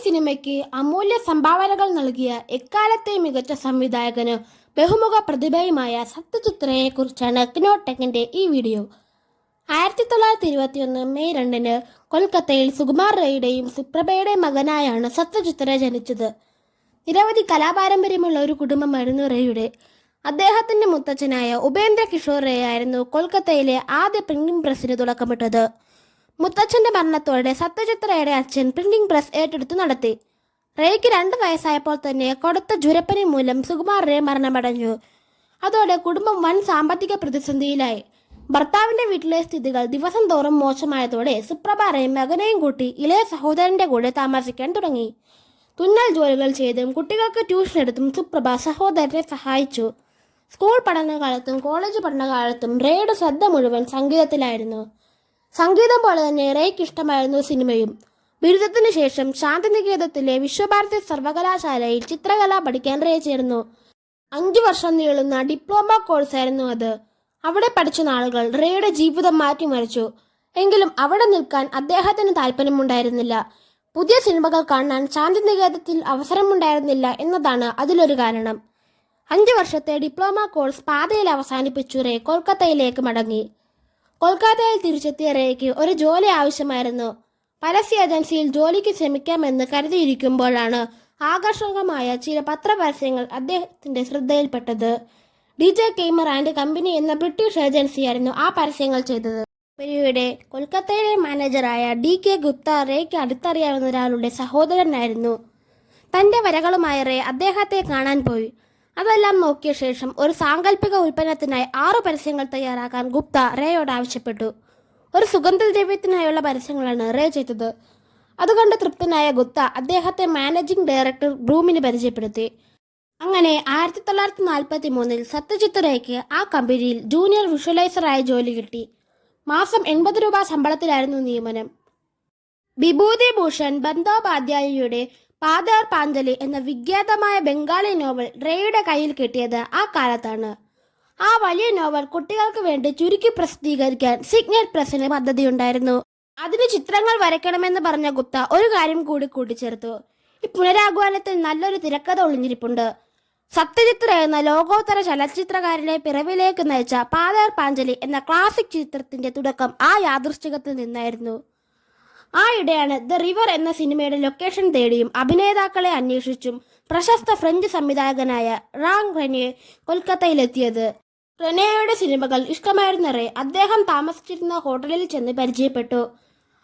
സിനിമയ്ക്ക് അമൂല്യ സംഭാവനകൾ നൽകിയ എക്കാലത്തെ മികച്ച സംവിധായകന് ബഹുമുഖ പ്രതിഭയുമായ സത്യജിത്രയെ കുറിച്ചാണ് കിനോടെക്കിന്റെ ഈ വീഡിയോ. 1921 മെയ് 2 കൊൽക്കത്തയിൽ സുകുമാർ റേയുടെയും സുപ്രഭയുടെയും മകനായാണ് സത്യജിത്ര ജനിച്ചത്. നിരവധി കലാപാരമ്പര്യമുള്ള ഒരു കുടുംബമായിരുന്നു റേയുടെ. അദ്ദേഹത്തിന്റെ മുത്തച്ഛനായ ഉപേന്ദ്ര കിഷോർ റേ ആയിരുന്നു കൊൽക്കത്തയിലെ ആദ്യ പ്രിന്റിംഗ് പ്രസ്സിന് തുടക്കമിട്ടത്. മുത്തച്ഛന്റെ മരണത്തോടെ സത്യജിത്രയുടെ അച്ഛൻ പ്രിന്റിംഗ് പ്രസ് ഏറ്റെടുത്ത് നടത്തി. റേയ്ക്ക് 2 വയസ്സായപ്പോൾ തന്നെ കൊടുത്ത ജ്വരപ്പനി മൂലം സുകുമാർ റേ മരണമടഞ്ഞു. അതോടെ കുടുംബം വൻ സാമ്പത്തിക പ്രതിസന്ധിയിലായി. ഭർത്താവിന്റെ വീട്ടിലെ സ്ഥിതികൾ ദിവസം തോറും മോശമായതോടെ സുപ്രഭ റേ മകനെയും കൂട്ടി ഇളയ സഹോദരന്റെ കൂടെ താമസിക്കാൻ തുടങ്ങി. തുന്നൽ ജോലികൾ ചെയ്തും കുട്ടികൾക്ക് ട്യൂഷൻ എടുത്തും സുപ്രഭ സഹോദരനെ സഹായിച്ചു. സ്കൂൾ പഠനകാലത്തും കോളേജ് പഠനകാലത്തും റേയുടെ ശ്രദ്ധ മുഴുവൻ സംഗീതത്തിലായിരുന്നു. സംഗീതം പോലെ തന്നെ റേയ്ക്ക് ഇഷ്ടമായിരുന്നു സിനിമയും. ബിരുദത്തിനു ശേഷം ശാന്തിനികേതത്തിലെ വിശ്വഭാരതി സർവകലാശാലയിൽ ചിത്രകല പഠിക്കാൻ റേ ചേർന്നു. 5 വർഷം നീളുന്ന ഡിപ്ലോമ കോഴ്സായിരുന്നു അത്. അവിടെ പഠിച്ച നാളുകൾ റേയുടെ ജീവിതം മാറ്റിമറിച്ചു. എങ്കിലും അവിടെ നിൽക്കാൻ അദ്ദേഹത്തിന് താല്പര്യമുണ്ടായിരുന്നില്ല. പുതിയ സിനിമകൾ കാണാൻ ശാന്തിനികേതത്തിൽ അവസരമുണ്ടായിരുന്നില്ല എന്നതാണ് അതിലൊരു കാരണം. 5 വർഷത്തെ ഡിപ്ലോമ കോഴ്സ് പാതയിൽ അവസാനിപ്പിച്ചു റേ കൊൽക്കത്തയിലേക്ക് മടങ്ങി. കൊൽക്കത്തയിൽ തിരിച്ചെത്തിയ റേയ്ക്ക് ഒരു ജോലി ആവശ്യമായിരുന്നു. പരസ്യ ഏജൻസിയിൽ ജോലിക്ക് ശ്രമിക്കാമെന്ന് കരുതിയിരിക്കുമ്പോഴാണ് ആകർഷകമായ ചില പത്രപരസ്യങ്ങൾ അദ്ദേഹത്തിന്റെ ശ്രദ്ധയിൽപ്പെട്ടത്. DJ കെയ്മർ ആൻഡ് കമ്പനി എന്ന ബ്രിട്ടീഷ് ഏജൻസിയായിരുന്നു ആ പരസ്യങ്ങൾ ചെയ്തത്. കമ്പനിയുടെ കൊൽക്കത്തയിലെ മാനേജറായ DK ഗുപ്ത റേയ്ക്ക് അടുത്തറിയാവുന്ന ഒരാളുടെ സഹോദരനായിരുന്നു. തന്റെ വരകളുമായി റേ അദ്ദേഹത്തെ കാണാൻ പോയി. അതെല്ലാം നോക്കിയ ശേഷം ഒരു സാങ്കല്പിക ഉൽപ്പന്നത്തിനായി 6 പരസ്യങ്ങൾ തയ്യാറാക്കാൻ ഗുപ്ത റേയോട് ആവശ്യപ്പെട്ടു. ഒരു സുഗന്ധദ്രവ്യത്തിനായുള്ള പരസ്യങ്ങളാണ് റേ ചെയ്തത്. അതുകൊണ്ട് തൃപ്തനായ ഗുപ്ത അദ്ദേഹത്തെ മാനേജിംഗ് ഡയറക്ടർ ബ്രൂമിന് പരിചയപ്പെടുത്തി. അങ്ങനെ 1943 സത്യജിത്ത് റേയ്ക്ക് ആ കമ്പനിയിൽ ജൂനിയർ വിഷ്വലൈസറായി ജോലി കിട്ടി. മാസം 80 രൂപ ശമ്പളത്തിലായിരുന്നു നിയമനം. വിഭൂതി ഭൂഷൺ ബന്ദോപാധ്യായയുടെ പാതേർ പാഞ്ചലി എന്ന വിഖ്യാതമായ ബംഗാളി നോവൽ റേയുടെ കയ്യിൽ കിട്ടിയത് ആ കാലത്താണ്. ആ വലിയ നോവൽ കുട്ടികൾക്ക് വേണ്ടി ചുരുക്കി പ്രസിദ്ധീകരിക്കാൻ സിഗ്നറ്റ് പ്രസിന് പദ്ധതിയുണ്ടായിരുന്നു. അതിന് ചിത്രങ്ങൾ വരയ്ക്കണമെന്ന് പറഞ്ഞ ഗുപ്ത ഒരു കാര്യം കൂടി കൂട്ടിച്ചേർത്തു. ഈ പുനരാഹ്വാനത്തിൽ നല്ലൊരു തിരക്കഥ ഒളിഞ്ഞിരിപ്പുണ്ട്. സത്യജിത്ത് റേ എന്ന ലോകോത്തര ചലച്ചിത്രകാരനെ പിറവിലേക്ക് നയിച്ച പാതേർ പാഞ്ചലി എന്ന ക്ലാസിക് ചിത്രത്തിന്റെ തുടക്കം ആ യാദൃശ്ചികത്തിൽ നിന്നായിരുന്നു. ആ ഇടെയാണ് ദ റിവർ എന്ന സിനിമയുടെ ലൊക്കേഷൻ തേടിയും അഭിനേതാക്കളെ അന്വേഷിച്ചും പ്രശസ്ത ഫ്രഞ്ച് സംവിധായകനായ റാങ് റെനെ കൊൽക്കത്തയിലെത്തിയത്. റെനെയുടെ സിനിമകൾ ഇഷ്ടമായിരുന്ന റേ അദ്ദേഹം താമസിച്ചിരുന്ന ഹോട്ടലിൽ ചെന്ന് പരിചയപ്പെട്ടു.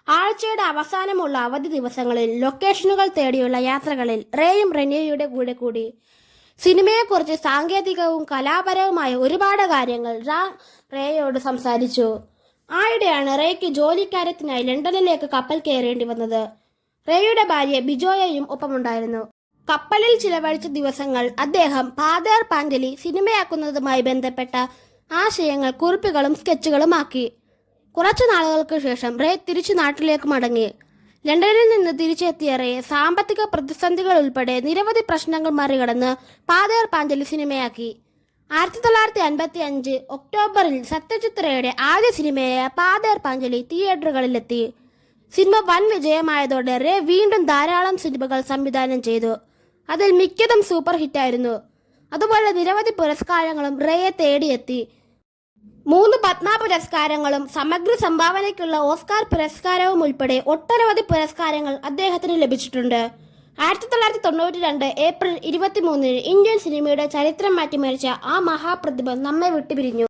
ആഴ്ചയുടെ അവസാനമുള്ള അവധി ദിവസങ്ങളിൽ ലൊക്കേഷനുകൾ തേടിയുള്ള യാത്രകളിൽ റേയും റെനെയുടെ കൂടെ കൂടി. സിനിമയെക്കുറിച്ച് സാങ്കേതികവും കലാപരവുമായ ഒരുപാട് കാര്യങ്ങൾ റാങ് റേയോട് സംസാരിച്ചു. ആയിടെയാണ് റേയ്ക്ക് ജോലിക്കാര്യത്തിനായി ലണ്ടനിലേക്ക് കപ്പൽ കയറേണ്ടി വന്നത്. റേയുടെ ഭാര്യ ബിജോയയും ഒപ്പമുണ്ടായിരുന്നു. കപ്പലിൽ ചിലവഴിച്ച ദിവസങ്ങൾ അദ്ദേഹം പാതേർ പാഞ്ചലി സിനിമയാക്കുന്നതുമായി ബന്ധപ്പെട്ട ആശയങ്ങൾ കുറിപ്പുകളും സ്കെച്ചുകളുമാക്കി. കുറച്ചു നാളുകൾക്ക് ശേഷം റേ തിരിച്ചു നാട്ടിലേക്ക് മടങ്ങി. ലണ്ടനിൽ നിന്ന് തിരിച്ചെത്തിയ റേ സാമ്പത്തിക പ്രതിസന്ധികൾ ഉൾപ്പെടെ നിരവധി പ്രശ്നങ്ങൾ മറികടന്ന് പാതേർ പാഞ്ചലി സിനിമയാക്കി. 1955 ഒക്ടോബറിൽ സത്യജിത്ത് റേയുടെ ആദ്യ സിനിമയായ പാതേർ പാഞ്ചലി തിയേറ്ററുകളിലെത്തി. സിനിമ വൻ വിജയമായതോടെ റേ വീണ്ടും ധാരാളം സിനിമകൾ സംവിധാനം ചെയ്തു. അതിൽ മിക്കതും സൂപ്പർ ഹിറ്റായിരുന്നു. അതുപോലെ നിരവധി പുരസ്കാരങ്ങളും റേയെ തേടിയെത്തി. 3 പത്മ പുരസ്കാരങ്ങളും സമഗ്ര സംഭാവനയ്ക്കുള്ള ഓസ്കാർ പുരസ്കാരവും ഉൾപ്പെടെ ഒട്ടനവധി പുരസ്കാരങ്ങൾ അദ്ദേഹത്തിന് ലഭിച്ചിട്ടുണ്ട്. 1992 ഏപ്രിൽ 23 ഇന്ത്യൻ സിനിമയുടെ ചരിത്രം മാറ്റിമറിച്ച ആ മഹാപ്രതിഭ നമ്മെ വിട്ടുപിരിഞ്ഞു.